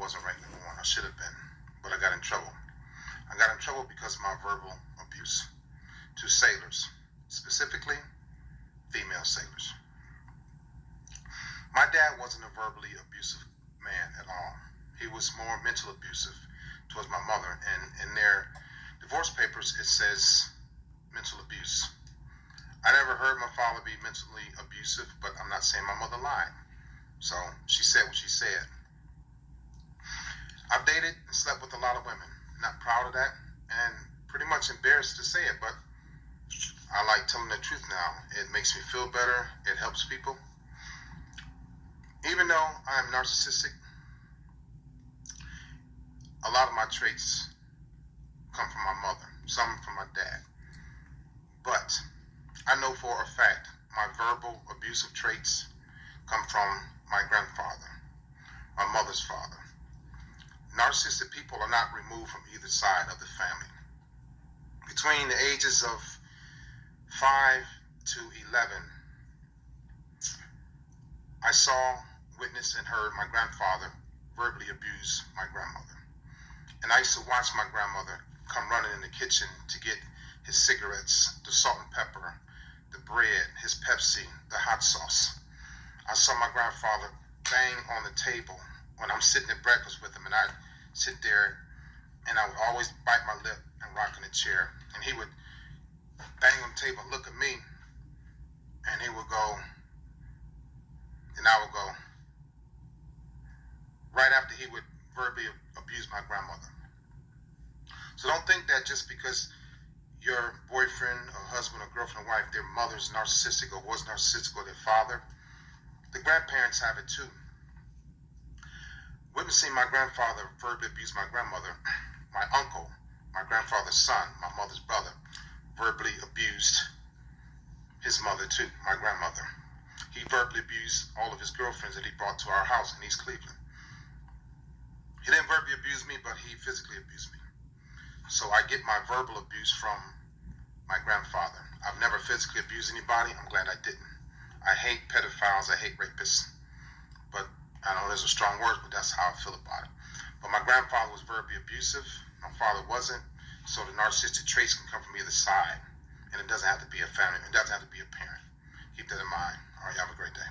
wasn't right, number one. I should have been, but I got in trouble. I got in trouble because of my verbal abuse to sailors, specifically female sailors. My dad wasn't a verbally abusive man at all. He was more mental abusive towards my mother, and in their divorce papers it says mental abuse. I never heard my father be mentally abusive, but I'm not saying my mother lied. So she said what she said. I've dated and slept with a lot of women. Not proud of that, and pretty much embarrassed to say it, but I like telling the truth now. It makes me feel better. It helps people. Even though I'm narcissistic, a lot of my traits come from my mother, some from my dad. But I know for a fact my verbal abusive traits come from my grandfather, my mother's father. Narcissistic people are not removed from either side of the family. Between the ages of 5 to 11, I saw, witnessed, and heard my grandfather verbally abuse my grandmother. And I used to watch my grandmother come running in the kitchen to get his cigarettes, the salt and pepper, the bread, his Pepsi, the hot sauce. I saw my grandfather bang on the table when I'm sitting at breakfast with him, and I'd sit there and I would always bite my lip and rock in the chair. And he would bang on the table and look at me, and he would go, and I would go, right after he would verbally abuse my grandmother. So don't think that just because your boyfriend or husband or girlfriend or wife, their mother's narcissistic or was narcissistic, or their father, the grandparents have it too. Witnessing my grandfather verbally abuse my grandmother, my uncle, my grandfather's son, my mother's brother, verbally abused his mother too, my grandmother. He verbally abused all of his girlfriends that he brought to our house in East Cleveland. He didn't verbally abuse me, but he physically abused me. So I get my verbal abuse from my grandfather. I've never physically abused anybody. I'm glad I didn't. I hate pedophiles. I hate rapists. But I know there's a strong word, but that's how I feel about it. But my grandfather was verbally abusive. My father wasn't. So the narcissistic traits can come from either side. And it doesn't have to be a family. It doesn't have to be a parent. Keep that in mind. All right, you have a great day.